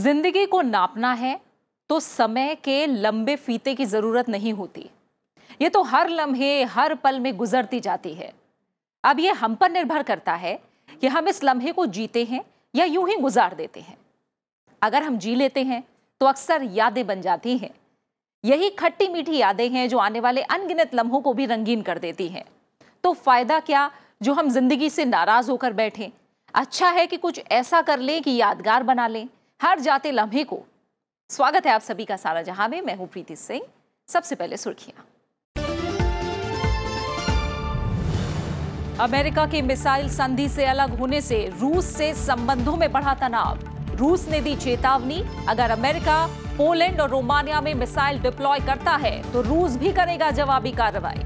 जिंदगी को नापना है तो समय के लंबे फीते की जरूरत नहीं होती। ये तो हर लम्हे हर पल में गुजरती जाती है। अब ये हम पर निर्भर करता है कि हम इस लम्हे को जीते हैं या यूं ही गुजार देते हैं। अगर हम जी लेते हैं तो अक्सर यादें बन जाती हैं। यही खट्टी मीठी यादें हैं जो आने वाले अनगिनत लम्हों को भी रंगीन कर देती हैं। तो फायदा क्या जो हम जिंदगी से नाराज होकर बैठें। अच्छा है कि कुछ ऐसा कर लें कि यादगार बना लें हर जाते लम्हे को। स्वागत है आप सभी का सारा जहां में। मैं हूं प्रीति सिंह। सबसे पहले सुर्खियां। अमेरिका की मिसाइल संधि से अलग होने से रूस से संबंधों में बढ़ा तनाव। रूस ने दी चेतावनी, अगर अमेरिका पोलैंड और रोमानिया में मिसाइल डिप्लॉय करता है तो रूस भी करेगा जवाबी कार्रवाई।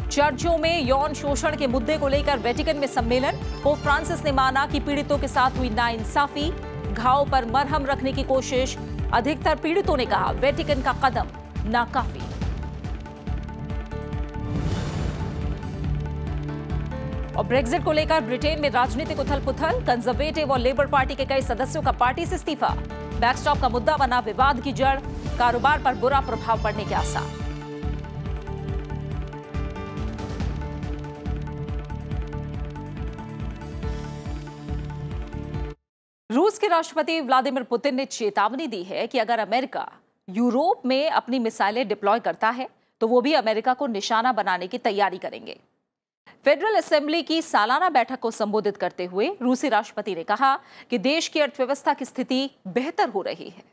चर्चों में यौन शोषण के मुद्दे को लेकर वेटिकन में सम्मेलन। पोप फ्रांसिस ने माना कि पीड़ितों के साथ हुई नाइंसाफी, घाव पर मरहम रखने की कोशिश। अधिकतर पीड़ितों ने कहा वेटिकन का कदम नाकाफी। और ब्रेक्जिट को लेकर ब्रिटेन में राजनीतिक उथल-पुथल। कंजर्वेटिव और लेबर पार्टी के कई सदस्यों का पार्टी से इस्तीफा। बैकस्टॉप का मुद्दा बना विवाद की जड़। कारोबार पर बुरा प्रभाव पड़ने के आसार। रूस के राष्ट्रपति व्लादिमीर पुतिन ने चेतावनी दी है कि अगर अमेरिका यूरोप में अपनी मिसाइलें डिप्लॉय करता है तो वो भी अमेरिका को निशाना बनाने की तैयारी करेंगे। फेडरल असेंबली की सालाना बैठक को संबोधित करते हुए रूसी राष्ट्रपति ने कहा कि देश की अर्थव्यवस्था की स्थिति बेहतर हो रही है।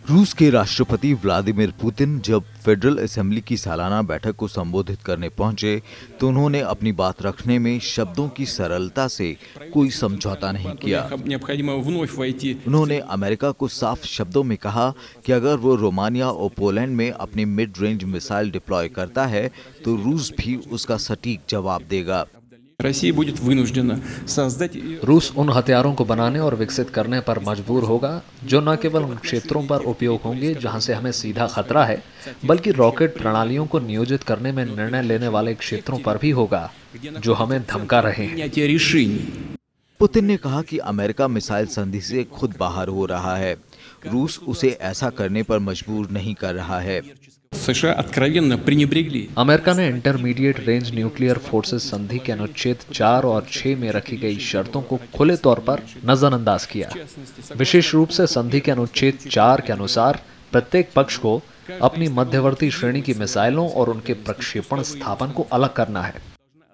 रूस के राष्ट्रपति व्लादिमीर पुतिन जब फेडरल असेंबली की सालाना बैठक को संबोधित करने पहुंचे तो उन्होंने अपनी बात रखने में शब्दों की सरलता से कोई समझौता नहीं किया। उन्होंने अमेरिका को साफ शब्दों में कहा कि अगर वो रोमानिया और पोलैंड में अपनी मिड रेंज मिसाइल डिप्लॉय करता है तो रूस भी उसका सटीक जवाब देगा। रूस उन हथियारों को बनाने और विकसित करने पर मजबूर होगा जो न केवल उन क्षेत्रों पर उपयोग होंगे जहां से हमें सीधा खतरा है, बल्कि रॉकेट प्रणालियों को नियोजित करने में निर्णय लेने वाले क्षेत्रों पर भी होगा जो हमें धमका रहे हैं। पुतिन ने कहा कि अमेरिका मिसाइल संधि से खुद बाहर हो रहा है। रूस उसे ऐसा करने पर मजबूर नहीं कर रहा है। अमेरिका ने इंटरमीडिएट रेंज न्यूक्लियर फोर्सेस संधि के अनुच्छेद 4 और 6 में रखी गई शर्तों को खुले तौर पर नजरअंदाज किया। विशेष रूप से संधि के अनुच्छेद 4 के अनुसार प्रत्येक पक्ष को अपनी मध्यवर्ती श्रेणी की मिसाइलों और उनके प्रक्षेपण स्थापन को अलग करना है।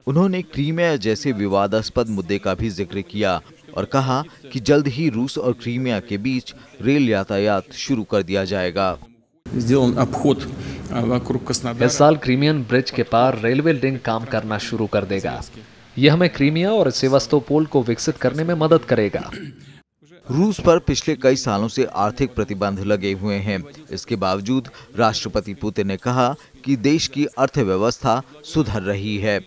उन्होंने क्रीमिया जैसे विवादास्पद मुद्दे का भी जिक्र किया और कहा कि जल्द ही रूस और क्रीमिया के बीच रेल यातायात शुरू कर दिया जाएगा। इस साल क्रीमियन ब्रिज के पार रेलवे लिंक काम करना शुरू कर देगा। यह हमें क्रीमिया और सेवास्तोपोल को विकसित करने में मदद करेगा। रूस पर पिछले कई सालों से आर्थिक प्रतिबंध लगे हुए हैं। इसके बावजूद राष्ट्रपति पुतिन ने कहा कि देश की अर्थव्यवस्था सुधर रही है।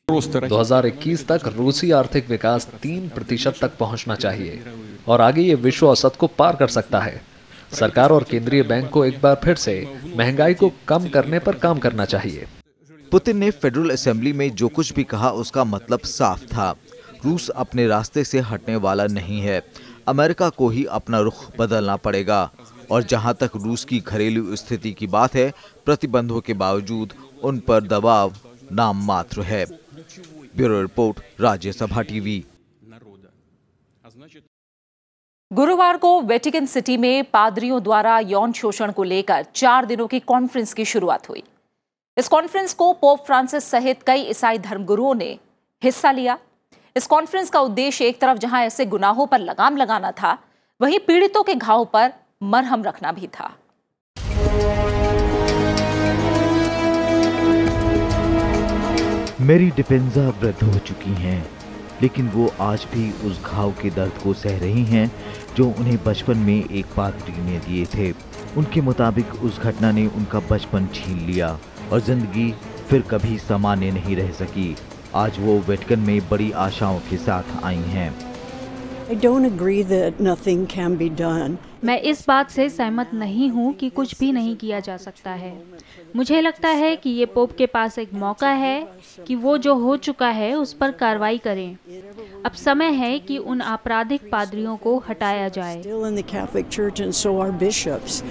2021 तक रूसी आर्थिक विकास 3% तक पहुंचना चाहिए और आगे ये विश्व औसत को पार कर सकता है। सरकार और केंद्रीय बैंक को एक बार फिर से महंगाई को कम करने पर काम करना चाहिए। पुतिन ने फेडरल असेंबली में जो कुछ भी कहा उसका मतलब साफ था। रूस अपने रास्ते से हटने वाला नहीं है। अमेरिका को ही अपना रुख बदलना पड़ेगा। और जहां तक रूस की घरेलू स्थिति की बात है, प्रतिबंधों के बावजूद उन पर दबाव नाम मात्र है। Bureau report, Rajya Sabha TV. गुरुवार को वेटिकन सिटी में पादरियों द्वारा यौन शोषण को लेकर 4 दिनों की कॉन्फ्रेंस की शुरुआत हुई। इस कॉन्फ्रेंस को पोप फ्रांसिस सहित कई ईसाई धर्मगुरुओं ने हिस्सा लिया। इस कॉन्फ्रेंस का उद्देश्य एक तरफ जहां ऐसे गुनाहों पर लगाम लगाना था, वहीं पीड़ितों के घाव पर मरहम रखना भी था। मेरी डिपेंजा वृद्ध हो चुकी हैं, लेकिन वो आज भी उस घाव के दर्द को सह रही हैं जो उन्हें बचपन में एक पादरी ने दिए थे। उनके मुताबिक उस घटना ने उनका बचपन छीन लिया और जिंदगी फिर कभी सामान्य नहीं रह सकी। आज वो वेटिकन में बड़ी आशाओं के साथ आई हैं। I don't agree that nothing can be done. मैं इस बात से सहमत नहीं हूँ कि कुछ भी नहीं किया जा सकता है। मुझे लगता है कि ये पोप के पास एक मौका है कि वो जो हो चुका है उस पर कार्रवाई करें। अब समय है कि उन आपराधिक पादरियों को हटाया जाए। Still in the Catholic Church and so are bishops.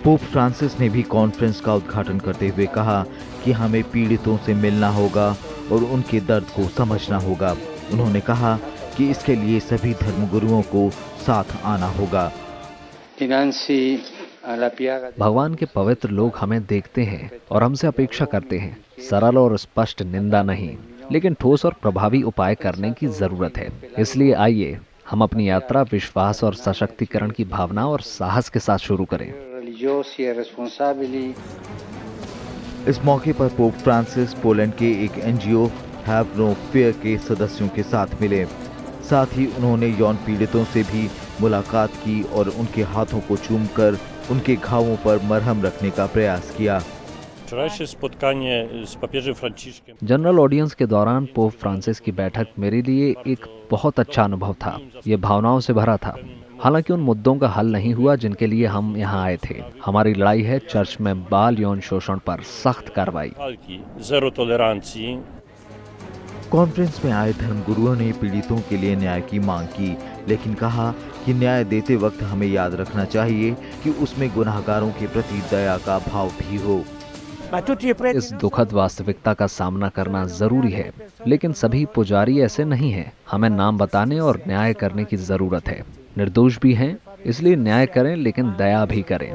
Pope Francis ने भी कॉन्फ्रेंस का उद्घाटन करते हुए कहा कि हमें पीड़ितों से मिलना होगा और उनके दर्द को समझना होगा। उन्होंने कहा कि इसके लिए सभी धर्मगुरुओं को साथ आना होगा। भगवान के पवित्र लोग हमें देखते हैं और हमसे अपेक्षा करते हैं, सरल और स्पष्ट निंदा नहीं, लेकिन ठोस और प्रभावी उपाय करने की जरूरत है। इसलिए आइए हम अपनी यात्रा विश्वास और सशक्तिकरण की भावना और साहस के साथ शुरू करें। इस मौके पर पोप फ्रांसिस पोलैंड के एक एनजीओ हैव नो फेयर के सदस्यों के साथ मिले। साथ ही उन्होंने यौन पीड़ितों से भी मुलाकात की और उनके हाथों को चूमकर उनके घावों पर मरहम रखने का प्रयास किया। जनरल ऑडियंस के दौरान पोप फ्रांसिस की बैठक मेरे लिए एक बहुत अच्छा अनुभव था। ये भावनाओं से भरा था। हालांकि उन मुद्दों का हल नहीं हुआ जिनके लिए हम यहाँ आए थे। हमारी लड़ाई है चर्च में बाल यौन शोषण पर सख्त कार्रवाई। कॉन्फ्रेंस में आए धर्मगुरुओं ने पीड़ितों के लिए न्याय की मांग की, लेकिन कहा कि न्याय देते वक्त हमें याद रखना चाहिए कि उसमें गुनाहगारों के प्रति दया का भाव भी हो। इस दुखद वास्तविकता का सामना करना जरूरी है, लेकिन सभी पुजारी ऐसे नहीं हैं। हमें नाम बताने और न्याय करने की जरूरत है। निर्दोष भी हैं, इसलिए न्याय करें, लेकिन दया भी करें।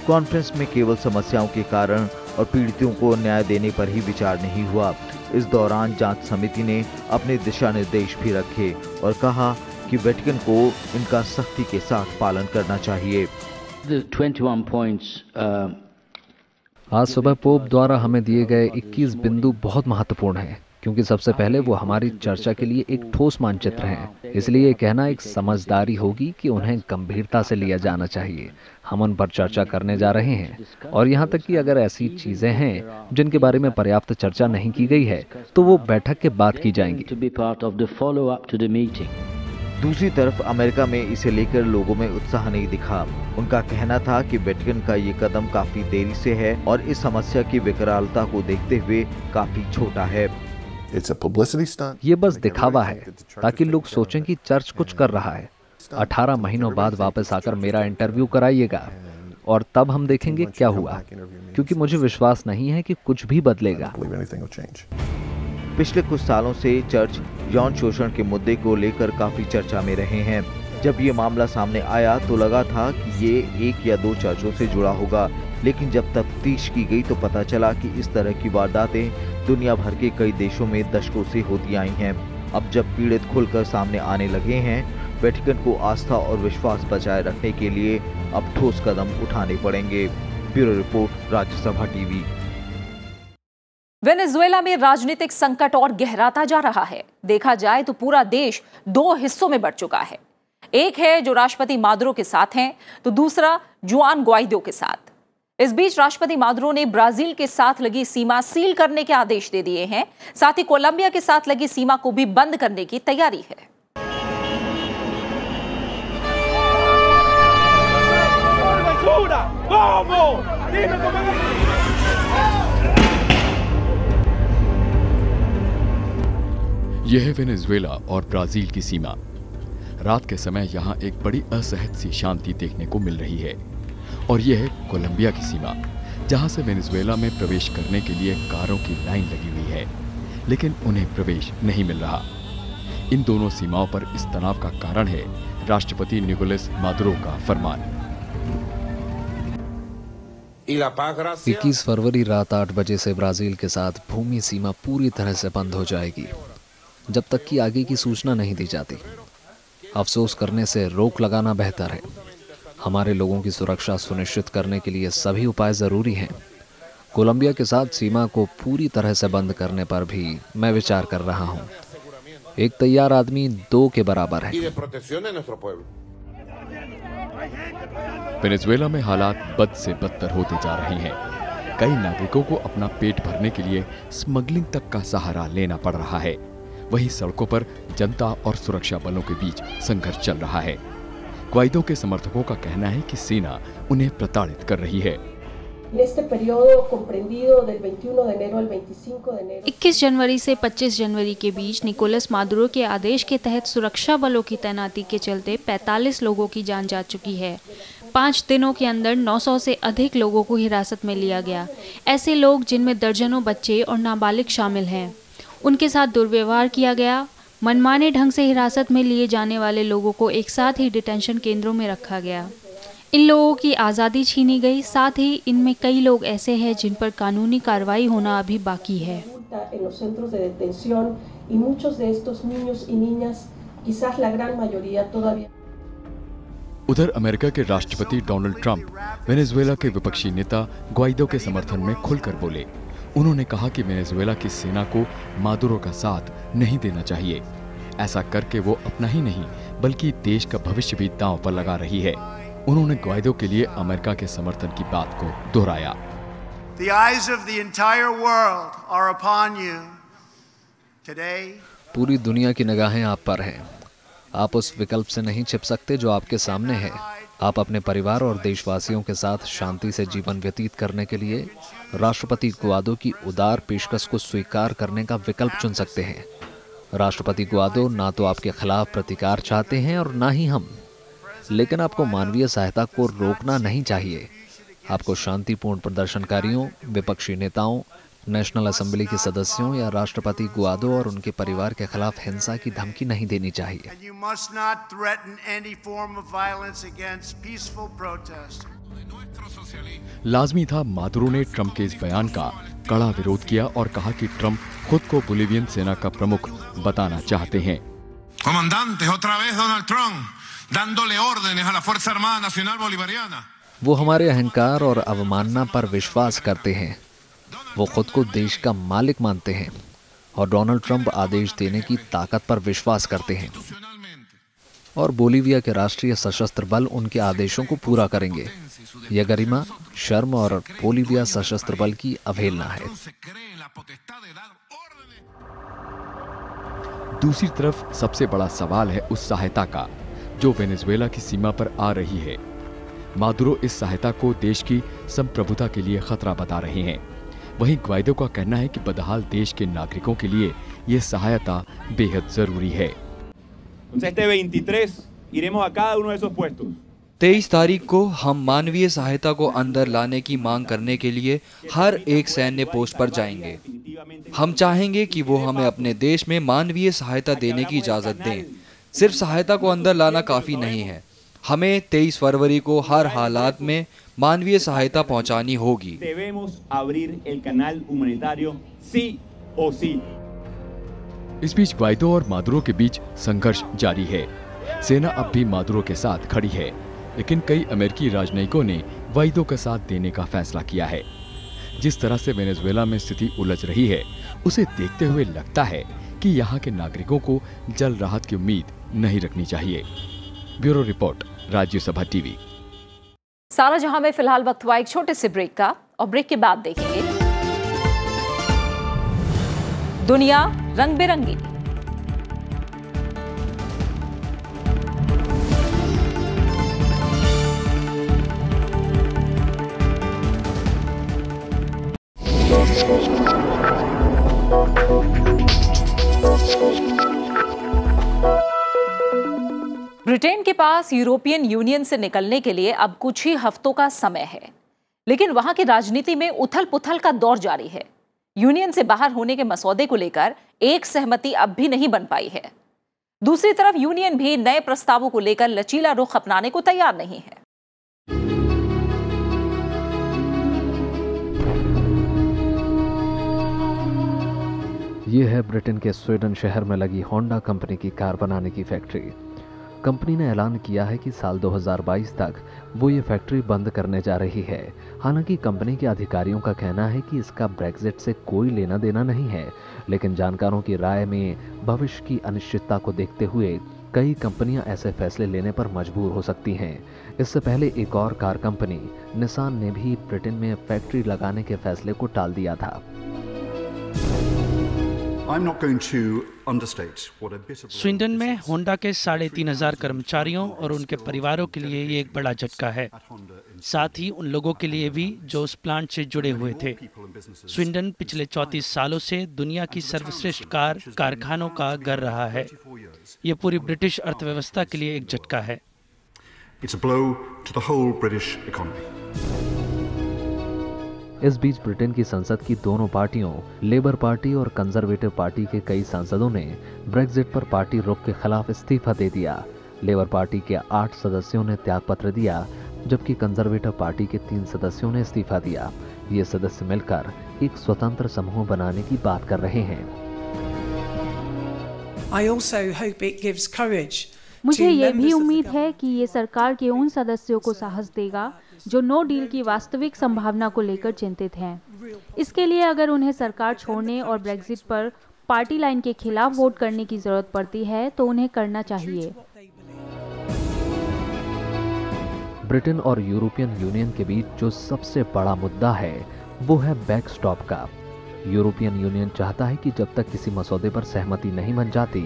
कॉन्फ्रेंस में केवल समस्याओं के कारण और पीड़ितों को न्याय देने पर ही विचार नहीं हुआ। इस दौरान जांच समिति ने अपने दिशा निर्देश भी रखे और कहा कि वेटिकन को इनका सख्ती के साथ पालन करना चाहिए। आज सुबह पोप द्वारा हमें दिए गए 21 बिंदु बहुत महत्वपूर्ण हैं, क्योंकि सबसे पहले वो हमारी चर्चा के लिए एक ठोस मानचित्र हैं। इसलिए ये कहना एक समझदारी होगी कि उन्हें गंभीरता से लिया जाना चाहिए। हम उन पर चर्चा करने जा रहे हैं, और यहाँ तक कि अगर ऐसी चीजें हैं जिनके बारे में पर्याप्त चर्चा नहीं की गई है, तो वो बैठक के बाद की जाएंगी। दूसरी तरफ अमेरिका में इसे लेकर लोगों में उत्साह नहीं दिखा। उनका कहना था कि वेटिकन का ये कदम काफी देरी से है और इस समस्या की विकरालता को देखते हुए काफी छोटा है। ये बस दिखावा है ताकि लोग सोचें कि चर्च कुछ कर रहा है। 18 महीनों बाद वापस आकर मेरा इंटरव्यू कराइएगा और तब हम देखेंगे क्या हुआ, क्योंकि मुझे विश्वास नहीं है कि कुछ भी बदलेगा। पिछले कुछ सालों से चर्च यौन शोषण के मुद्दे को लेकर काफी चर्चा में रहे हैं। जब ये मामला सामने आया तो लगा था कि ये 1 या 2 चर्चों से जुड़ा होगा, लेकिन जब तफ्तीश की गई तो पता चला कि इस तरह की वारदातें दुनिया भर के कई देशों में दशकों से होती आई हैं। अब जब पीड़ित खुलकर सामने आने लगे हैं, वेटिकन को आस्था और विश्वास बचाए रखने के लिए अब ठोस कदम उठाने पड़ेंगे। Bureau report, Rajya Sabha TV. Venezuela में राजनीतिक संकट और गहराता जा रहा है। देखा जाए तो पूरा देश 2 हिस्सों में बढ़ चुका है। एक है जो राष्ट्रपति मादुरो के साथ हैं, तो दूसरा जुआन ग्वाइडो के साथ। इस बीच राष्ट्रपति मादुरो ने ब्राजील के साथ लगी सीमा सील करने के आदेश दे दिए हैं। साथ ही कोलंबिया के साथ लगी सीमा को भी बंद करने की तैयारी है। यह है वेनेजुएला और ब्राजील की सीमा। रात के समय यहाँ एक बड़ी असहज सी शांति देखने को मिल रही है। और यह है कोलंबिया की सीमा, जहाँ से वेनेजुएला में प्रवेश करने के लिए कारों की लाइन लगी हुई है, लेकिन उन्हें प्रवेश नहीं मिल रहा। इन दोनों सीमाओं पर इस तनाव का कारण है राष्ट्रपति निकोलस मादुरो का फरमान। 21 फरवरी रात 8 बजे से ब्राजील के साथ भूमि सीमा पूरी तरह से बंद हो जाएगी, जब तक कि आगे की सूचना नहीं दी जाती। अफसोस करने से रोक लगाना बेहतर है। हमारे लोगों की सुरक्षा सुनिश्चित करने के लिए सभी उपाय जरूरी हैं। कोलंबिया के साथ सीमा को पूरी तरह से बंद करने पर भी मैं विचार कर रहा हूं। एक तैयार आदमी 2 के बराबर है। वेनेजुएला में हालात बद से बदतर होते जा रहे हैं। कई नागरिकों को अपना पेट भरने के लिए स्मगलिंग तक का सहारा लेना पड़ रहा है। वहीं सड़कों पर जनता और सुरक्षा बलों के बीच संघर्ष चल रहा है। ग्वाइडो के समर्थकों का कहना है कि सेना उन्हें प्रताड़ित कर रही है। 21 जनवरी से 25 जनवरी के बीच निकोलस मादुरो के आदेश के तहत सुरक्षा बलों की तैनाती के चलते 45 लोगों की जान जा चुकी है। 5 दिनों के अंदर 900 से अधिक लोगों को हिरासत में लिया गया। ऐसे लोग जिनमें दर्जनों बच्चे और नाबालिग शामिल हैं, उनके साथ दुर्व्यवहार किया गया। मनमाने ढंग से हिरासत में लिए जाने वाले लोगों को एक साथ ही डिटेंशन केंद्रों में रखा गया। इन लोगों की आज़ादी छीनी गई। साथ ही इनमें कई लोग ऐसे हैं जिन पर कानूनी कार्रवाई होना अभी बाकी है। उधर अमेरिका के राष्ट्रपति डोनाल्ड ट्रंप वेनेजुएला के विपक्षी नेता ग्वाइडो के समर्थन में खुलकर बोले। उन्होंने कहा कि वेनेजुएला की सेना को मादुरो का साथ नहीं देना चाहिए। ऐसा करके वो अपना ही नहीं बल्कि देश का भविष्य भी दांव पर लगा रही है। उन्होंने ग्वाइडो के लिए अमेरिका के समर्थन की बात को दोहराया। The eyes of the entire world are upon you today. पूरी दुनिया की निगाहें आप पर हैं। आप उस विकल्प से नहीं छिप सकते जो आपके सामने है। आप अपने परिवार और देशवासियों के साथ शांति से जीवन व्यतीत करने के लिए राष्ट्रपति गुआइडो की उदार पेशकश को स्वीकार करने का विकल्प चुन सकते हैं। राष्ट्रपति गुआइडो ना तो आपके खिलाफ प्रतिकार चाहते हैं और ना ही हम, लेकिन आपको मानवीय सहायता को रोकना नहीं चाहिए। आपको शांतिपूर्ण प्रदर्शनकारियों, विपक्षी नेताओं, नेशनल असेंबली के सदस्यों या राष्ट्रपति गुआइडो और उनके परिवार के खिलाफ हिंसा की धमकी नहीं देनी चाहिए। लाजमी था मादुरो ने ट्रंप के इस बयान का कड़ा विरोध किया और कहा कि ट्रंप खुद को बोलिवियन सेना का प्रमुख बताना चाहते हैं। Comandante, otra vez Donald Trump, dándole órdenes a la Fuerza Armada Nacional Bolivariana. वो हमारे अहंकार और अवमानना पर विश्वास करते हैं। वो खुद को देश का मालिक मानते हैं और डोनाल्ड ट्रंप आदेश देने की ताकत पर विश्वास करते हैं और बोलिविया के राष्ट्रीय सशस्त्र बल उनके आदेशों को पूरा करेंगे। यह गरिमा, शर्म और बोलिविया सशस्त्र बल की अवहेलना है। दूसरी तरफ सबसे बड़ा सवाल है उस सहायता का जो वेनेजुएला की सीमा पर आ रही है। मादुरो इस सहायता को देश की संप्रभुता के लिए खतरा बता रहे हैं। वहीं ग्वाइडो का कहना है कि बदहाल देश के नागरिकों के लिए यह सहायता बेहद जरूरी है। 23 तारीख को हम मानवीय सहायता को अंदर लाने की मांग करने के लिए हर एक सैन्य पोस्ट पर जाएंगे। हम चाहेंगे कि वो हमें अपने देश में मानवीय सहायता देने की इजाज़त दें। सिर्फ सहायता को अंदर लाना काफ़ी नहीं है। हमें 23 फरवरी को हर हालात में मानवीय सहायता पहुंचानी होगी। इस बीच ग्वाइडो और मादुरो के बीच संघर्ष जारी है। सेना अब भी मादुरो के साथ खड़ी है, लेकिन कई अमेरिकी राजनयिकों ने ग्वाइडो का साथ देने का फैसला किया है। जिस तरह से वेनेजुएला में स्थिति उलझ रही है, उसे देखते हुए लगता है कि यहाँ के नागरिकों को जल्द राहत की उम्मीद नहीं रखनी चाहिए। Bureau report, Rajya Sabha TV. सारा जहां में फिलहाल वक्त हुआ एक छोटे से ब्रेक का, और ब्रेक के बाद देखेंगे दुनिया रंग बिरंगी। ब्रिटेन के पास यूरोपियन यूनियन से निकलने के लिए अब कुछ ही हफ्तों का समय है, लेकिन वहां की राजनीति में उथल-पुथल का दौर जारी है। यूनियन से बाहर होने के मसौदे को लेकर एक सहमति अब भी नहीं बन पाई है। दूसरी तरफ यूनियन भी नए प्रस्तावों को लेकर लचीला रुख अपनाने को तैयार नहीं है। ये है ब्रिटेन के स्वीडन शहर में लगी होंडा कंपनी की कार बनाने की फैक्ट्री। कंपनी ने ऐलान किया है कि साल 2022 तक वो ये फैक्ट्री बंद करने जा रही है। हालांकि कंपनी के अधिकारियों का कहना है कि इसका ब्रेक्जिट से कोई लेना देना नहीं है, लेकिन जानकारों की राय में भविष्य की अनिश्चितता को देखते हुए कई कंपनियां ऐसे फैसले लेने पर मजबूर हो सकती हैं। इससे पहले एक और कार कंपनी निसान ने भी ब्रिटेन में फैक्ट्री लगाने के फैसले को टाल दिया था। स्वीडन में होंडा के 3,500 कर्मचारियों और उनके परिवारों के लिए ये एक बड़ा झटका है, साथ ही उन लोगों के लिए भी जो उस प्लांट से जुड़े हुए थे। स्वीडन पिछले 34 सालों से दुनिया की सर्वश्रेष्ठ कारखानों का घर रहा है। ये पूरी ब्रिटिश अर्थव्यवस्था के लिए एक झटका है। इस बीच ब्रिटेन की संसद की दोनों पार्टियों, लेबर पार्टी और कंजर्वेटिव पार्टी के कई सांसदों ने ब्रेक्जिट पर पार्टी रुख के खिलाफ इस्तीफा दे दिया। लेबर पार्टी के 8 सदस्यों ने त्यागपत्र दिया, जबकि कंजर्वेटिव पार्टी के 3 सदस्यों ने इस्तीफा दिया। ये सदस्य मिलकर एक स्वतंत्र समूह बनाने की बात कर रहे हैं। मुझे ये भी उम्मीद है कि ये सरकार के उन सदस्यों को साहस देगा जो नो डील की वास्तविक संभावना को लेकर चिंतित हैं। इसके लिए अगर उन्हें सरकार छोड़ने और ब्रेक्जिट पर पार्टी लाइन के खिलाफ वोट करने की जरूरत पड़ती है तो उन्हें करना चाहिए। ब्रिटेन और यूरोपियन यूनियन के बीच जो सबसे बड़ा मुद्दा है वो है बैकस्टॉप का। यूरोपियन यूनियन चाहता है कि जब तक किसी मसौदे पर सहमति नहीं बन जाती,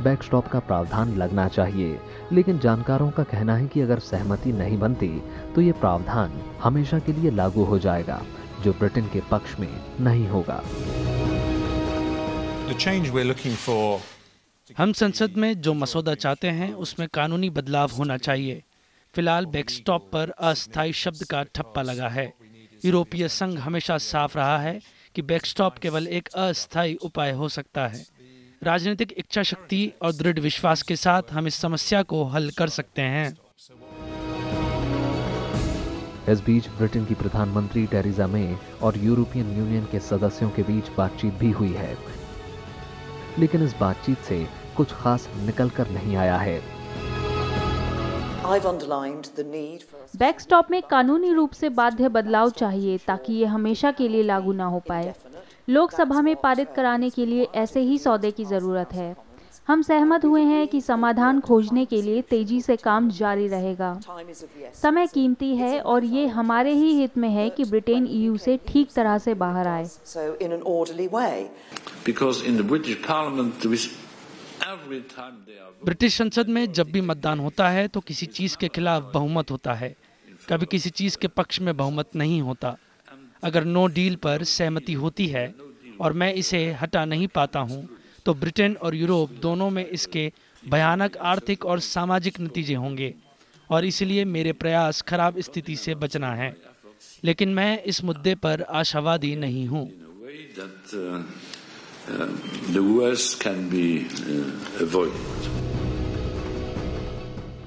बैकस्टॉप का प्रावधान लगना चाहिए। लेकिन जानकारों का कहना है कि अगर सहमति नहीं बनती तो ये प्रावधान हमेशा के लिए लागू हो जाएगा, जो ब्रिटेन के पक्ष में नहीं होगा। हम संसद में जो मसौदा चाहते हैं उसमें कानूनी बदलाव होना चाहिए। फिलहाल बैकस्टॉप पर अस्थायी शब्द का ठप्पा लगा है। यूरोपीय संघ हमेशा साफ रहा है कि बैकस्टॉप केवल एक अस्थायी उपाय हो सकता है। राजनीतिक इच्छा शक्ति और दृढ़ विश्वास के साथ हम इस समस्या को हल कर सकते हैं। इस बीच ब्रिटेन की प्रधानमंत्री टेरेसा मे और यूरोपियन यूनियन के सदस्यों के बीच बातचीत भी हुई है, लेकिन इस बातचीत से कुछ खास निकल कर नहीं आया है। बैकस्टॉप में कानूनी रूप से बाध्य बदलाव चाहिए ताकि ये हमेशा के लिए लागू ना हो पाए। लोकसभा में पारित कराने के लिए ऐसे ही सौदे की जरूरत है। हम सहमत हुए हैं कि समाधान खोजने के लिए तेजी से काम जारी रहेगा। समय कीमती है और ये हमारे ही हित में है कि ब्रिटेन ईयू से ठीक तरह से बाहर आए। ब्रिटिश संसद में जब भी मतदान होता है तो किसी चीज के खिलाफ बहुमत होता है, कभी किसी चीज के पक्ष में बहुमत नहीं होता। अगर नो डील पर सहमति होती है और मैं इसे हटा नहीं पाता हूं, तो ब्रिटेन और यूरोप दोनों में इसके भयानक आर्थिक और सामाजिक नतीजे होंगे और इसलिए मेरे प्रयास खराब स्थिति से बचना है। लेकिन मैं इस मुद्दे पर आशावादी नहीं हूं।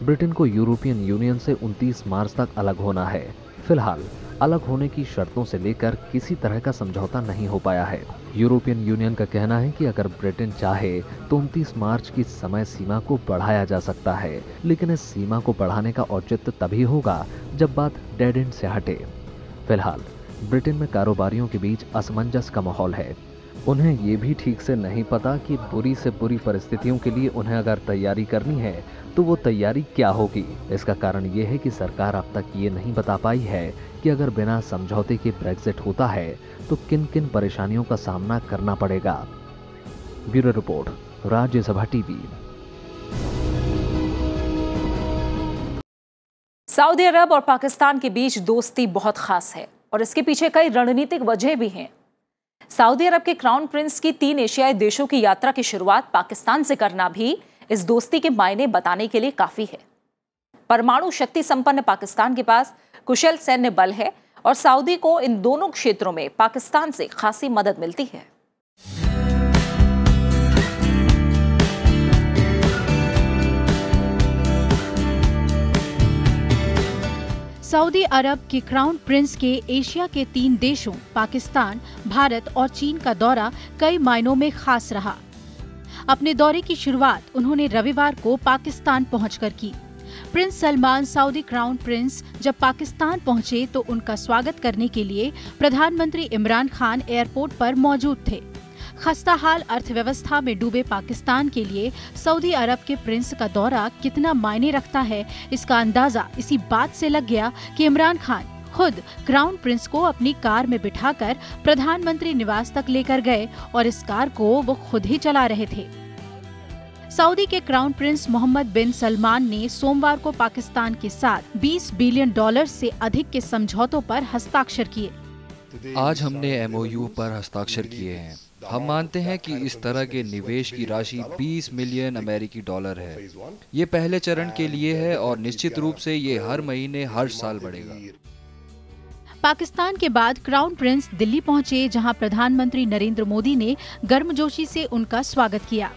ब्रिटेन को यूरोपियन यूनियन से 29 मार्च तक अलग होना है। फिलहाल अलग होने की शर्तों से लेकर किसी तरह का समझौता नहीं हो पाया है। यूरोपियन यूनियन का कहना है कि अगर ब्रिटेन चाहे तो 29 मार्च की समय सीमा को बढ़ाया जा सकता है, लेकिन इस सीमा को बढ़ाने का औचित्य तभी होगा जब बात डेड एंड से हटे। फिलहाल ब्रिटेन में कारोबारियों के बीच असमंजस का माहौल है। उन्हें ये भी ठीक से नहीं पता कि बुरी से बुरी परिस्थितियों के लिए उन्हें अगर तैयारी करनी है तो वो तैयारी क्या होगी। इसका कारण ये है कि सरकार अब तक ये नहीं बता पाई है कि अगर बिना समझौते के ब्रेक्जिट होता है तो किन किन परेशानियों का सामना करना पड़ेगा। Bureau report, Rajya Sabha TV. सऊदी अरब और पाकिस्तान के बीच दोस्ती बहुत खास है और इसके पीछे कई रणनीतिक वजह भी हैं। सऊदी अरब के क्राउन प्रिंस की 3 एशियाई देशों की यात्रा की शुरुआत पाकिस्तान से करना भी इस दोस्ती के मायने बताने के लिए काफी है। परमाणु शक्ति संपन्न पाकिस्तान के पास कुशल सैन्य बल है और सऊदी को इन दोनों क्षेत्रों में पाकिस्तान से खासी मदद मिलती है। सऊदी अरब के क्राउन प्रिंस के एशिया के 3 देशों पाकिस्तान, भारत और चीन का दौरा कई मायनों में खास रहा। अपने दौरे की शुरुआत उन्होंने रविवार को पाकिस्तान पहुंचकर की। Prince Salman Saudi crown Prince जब पाकिस्तान पहुंचे तो उनका स्वागत करने के लिए प्रधानमंत्री इमरान खान एयरपोर्ट पर मौजूद थे। खस्ताहाल अर्थव्यवस्था में डूबे पाकिस्तान के लिए सऊदी अरब के प्रिंस का दौरा कितना मायने रखता है, इसका अंदाजा इसी बात से लग गया कि इमरान खान खुद क्राउन प्रिंस को अपनी कार में बिठाकर प्रधानमंत्री निवास तक लेकर गए और इस कार को वो खुद ही चला रहे थे। सऊदी के क्राउन प्रिंस मोहम्मद बिन सलमान ने सोमवार को पाकिस्तान के साथ $20 बिलियन से अधिक के समझौतों पर हस्ताक्षर किए। आज हमने MOU पर हस्ताक्षर किए हैं। हम मानते हैं कि इस तरह के निवेश की राशि $20 मिलियन अमेरिकी डॉलर है। ये पहले चरण के लिए है और निश्चित रूप से ये हर महीने हर साल बढ़ेगा। पाकिस्तान के बाद क्राउन प्रिंस दिल्ली पहुंचे, जहां प्रधानमंत्री नरेंद्र मोदी ने गर्मजोशी से उनका स्वागत किया।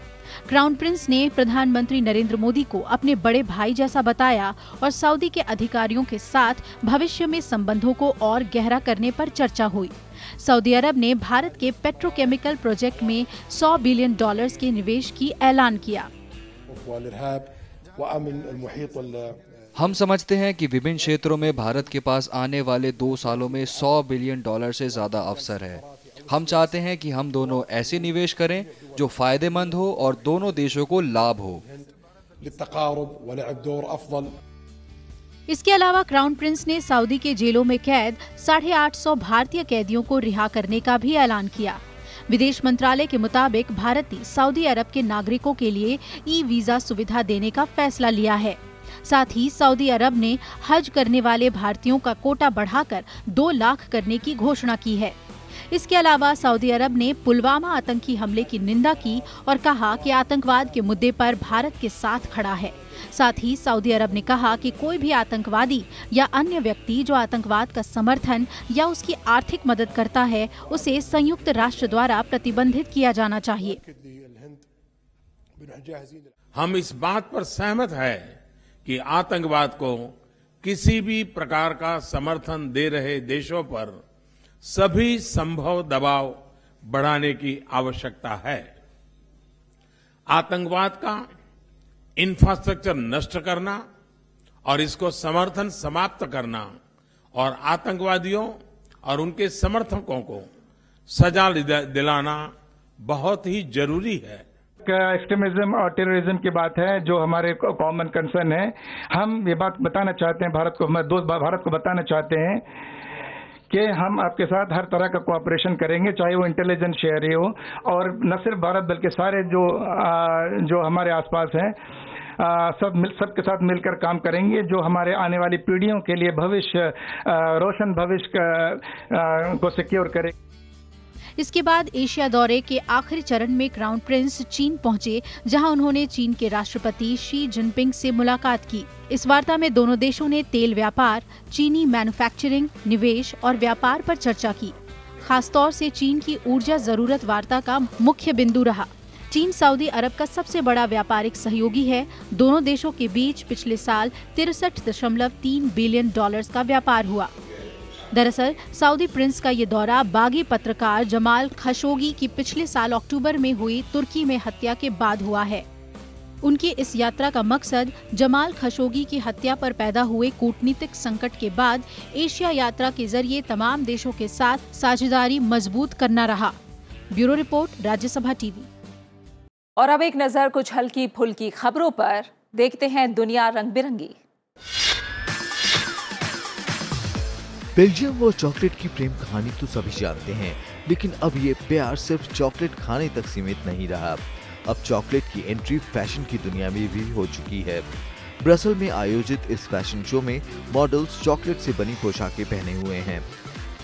क्राउन प्रिंस ने प्रधानमंत्री नरेंद्र मोदी को अपने बड़े भाई जैसा बताया और सऊदी के अधिकारियों के साथ भविष्य में संबंधों को और गहरा करने पर चर्चा हुई। सऊदी अरब ने भारत के पेट्रोकेमिकल प्रोजेक्ट में $100 बिलियन के निवेश की ऐलान किया। हम समझते हैं कि विभिन्न क्षेत्रों में भारत के पास आने वाले 2 सालों में $100 बिलियन से ज्यादा अवसर है। हम चाहते हैं कि हम दोनों ऐसे निवेश करें जो फायदेमंद हो और दोनों देशों को लाभ हो। इसके अलावा क्राउन प्रिंस ने सऊदी के जेलों में कैद 850 भारतीय कैदियों को रिहा करने का भी ऐलान किया। विदेश मंत्रालय के मुताबिक भारत ने सऊदी अरब के नागरिकों के लिए ई-वीजा सुविधा देने का फैसला लिया है। साथ ही सऊदी अरब ने हज करने वाले भारतीयों का कोटा बढ़ाकर 2 लाख करने की घोषणा की है। इसके अलावा सऊदी अरब ने पुलवामा आतंकी हमले की निंदा की और कहा कि आतंकवाद के मुद्दे पर भारत के साथ खड़ा है। साथ ही सऊदी अरब ने कहा कि कोई भी आतंकवादी या अन्य व्यक्ति जो आतंकवाद का समर्थन या उसकी आर्थिक मदद करता है, उसे संयुक्त राष्ट्र द्वारा प्रतिबंधित किया जाना चाहिए। हम इस बात पर सहमत हैं कि आतंकवाद को किसी भी प्रकार का समर्थन दे रहे देशों पर सभी संभव दबाव बढ़ाने की आवश्यकता है। आतंकवाद का इंफ्रास्ट्रक्चर नष्ट करना और इसको समर्थन समाप्त करना और आतंकवादियों और उनके समर्थकों को सजा दिलाना बहुत ही जरूरी है। एक्सट्रीमिज्म और टेररिज्म की बात है जो हमारे कॉमन कंसर्न है। हम ये बात बताना चाहते हैं भारत को बताना चाहते हैं कि हम आपके साथ हर तरह का कोऑपरेशन करेंगे, चाहे वो इंटेलिजेंस शेयर हो और न सिर्फ भारत बल्कि सारे जो हमारे आसपास हैं सबके साथ मिलकर काम करेंगे, जो हमारे आने वाली पीढ़ियों के लिए रोशन भविष्य को सिक्योर करे। इसके बाद एशिया दौरे के आखिरी चरण में क्राउन प्रिंस चीन पहुंचे, जहां उन्होंने चीन के राष्ट्रपति शी जिनपिंग से मुलाकात की। इस वार्ता में दोनों देशों ने तेल व्यापार, चीनी मैन्युफैक्चरिंग, निवेश और व्यापार पर चर्चा की। खासतौर से चीन की ऊर्जा जरूरत वार्ता का मुख्य बिंदु रहा। चीन सऊदी अरब का सबसे बड़ा व्यापारिक सहयोगी है। दोनों देशों के बीच पिछले साल $63.3 बिलियन का व्यापार हुआ। दरअसल सऊदी प्रिंस का ये दौरा बागी पत्रकार जमाल खशोगी की पिछले साल अक्टूबर में हुई तुर्की में हत्या के बाद हुआ है। उनकी इस यात्रा का मकसद जमाल खशोगी की हत्या पर पैदा हुए कूटनीतिक संकट के बाद एशिया यात्रा के जरिए तमाम देशों के साथ साझेदारी मजबूत करना रहा। Bureau report, Rajya Sabha TV. और अब एक नजर कुछ हल्की फुल्की खबरों पर। देखते हैं दुनिया रंग बिरंगी। बेल्जियम और चॉकलेट की प्रेम कहानी तो सभी जानते हैं, लेकिन अब ये प्यार सिर्फ चॉकलेट खाने तक सीमित नहीं रहा। अब चॉकलेट की एंट्री फैशन की दुनिया में भी हो चुकी है। ब्रसल में आयोजित इस फैशन शो में मॉडल्स चॉकलेट से बनी पोशाकें पहने हुए हैं।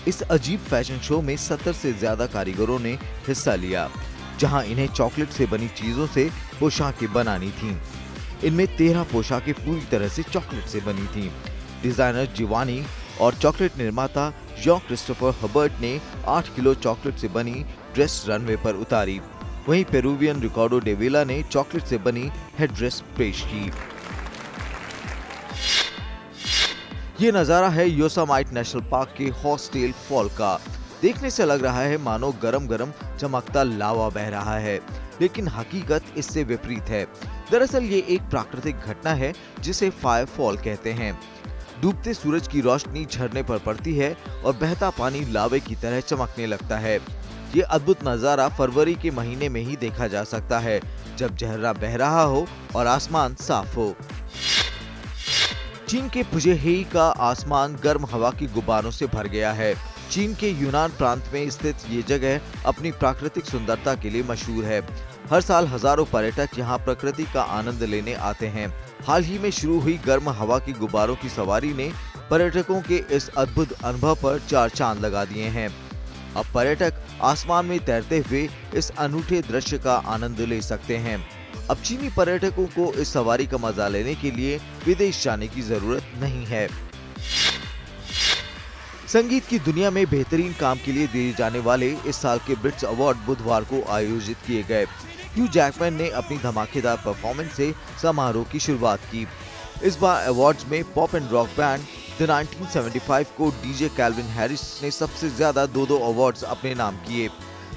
इस अजीब फैशन शो में 70 से ज्यादा कारीगरों ने हिस्सा लिया, जहां इन्हें चॉकलेट से बनी चीजों से पोशाकें बनानी थीं। इनमें 13 पोशाकें पूरी तरह से चॉकलेट से बनी थीं। डिजाइनर जिवानी और चॉकलेट निर्माता जॉन क्रिस्टोफर हर्बर्ट ने 8 किलो चॉकलेट से बनी ड्रेस रनवे पर उतारी। वहीं पेरुवियन रिकार्डो डे विला ने चॉकलेट से बनी हेड ड्रेस पेश की। ये नजारा है योसामाइट नेशनल पार्क के हॉर्सटेल फॉल का। देखने से लग रहा है मानो गरम गरम चमकता लावा बह रहा है, लेकिन हकीकत इससे विपरीत है। दरअसल ये एक प्राकृतिक घटना है जिसे फायर फॉल कहते हैं। डूबते सूरज की रोशनी झरने पर पड़ती है और बहता पानी लावे की तरह चमकने लगता है। ये अद्भुत नजारा फरवरी के महीने में ही देखा जा सकता है, जब झरना बह रहा हो और आसमान साफ हो। चीन के फुजेहेई का आसमान गर्म हवा की गुब्बारों से भर गया है। चीन के यूनान प्रांत में स्थित ये जगह अपनी प्राकृतिक सुंदरता के लिए मशहूर है। हर साल हजारों पर्यटक यहाँ प्रकृति का आनंद लेने आते हैं। हाल ही में शुरू हुई गर्म हवा की गुब्बारों की सवारी ने पर्यटकों के इस अद्भुत अनुभव पर 4 चांद लगा दिए हैं। अब पर्यटक आसमान में तैरते हुए इस अनूठे दृश्य का आनंद ले सकते हैं। अब चीनी पर्यटकों को इस सवारी का मजा लेने के लिए विदेश जाने की जरूरत नहीं है। संगीत की दुनिया में बेहतरीन काम के लिए दिए जाने वाले इस साल के ब्रिट्स अवार्ड बुधवार को आयोजित किए गए। ह्यू जैकमैन ने अपनी धमाकेदार परफॉर्मेंस से समारोह की शुरुआत की। इस बार अवार्ड्स में pop and rock band the 1975 को डीजे कैल्विन हैरिस ने सबसे ज्यादा 2 अवार्ड्स अपने नाम किए।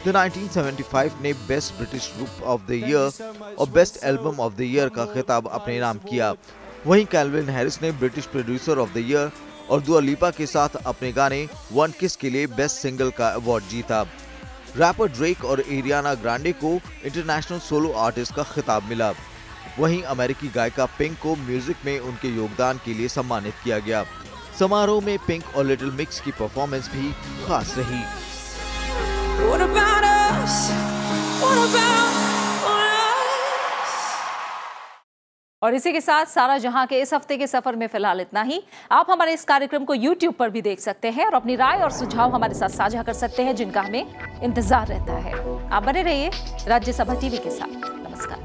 द 1975 ने best British group of the year और best album of the year का खिताब अपने नाम किया। वहीं कैल्विन हैरिस ने British producer of the year और दुआ लिपा के साथ अपने गाने वन किस के लिए बेस्ट सिंगल का अवार्ड जीता। रैपर ड्रेक और एरियाना ग्रांडे को इंटरनेशनल सोलो आर्टिस्ट का खिताब मिला। वहीं अमेरिकी गायिका पिंक को म्यूजिक में उनके योगदान के लिए सम्मानित किया गया। समारोह में पिंक और लिटिल मिक्स की परफॉर्मेंस भी खास रही। What about us? What about और इसी के साथ सारा जहां के इस हफ्ते के सफर में फिलहाल इतना ही। आप हमारे इस कार्यक्रम को YouTube पर भी देख सकते हैं और अपनी राय और सुझाव हमारे साथ साझा कर सकते हैं, जिनका हमें इंतजार रहता है। आप बने रहिए राज्यसभा टीवी के साथ। नमस्कार।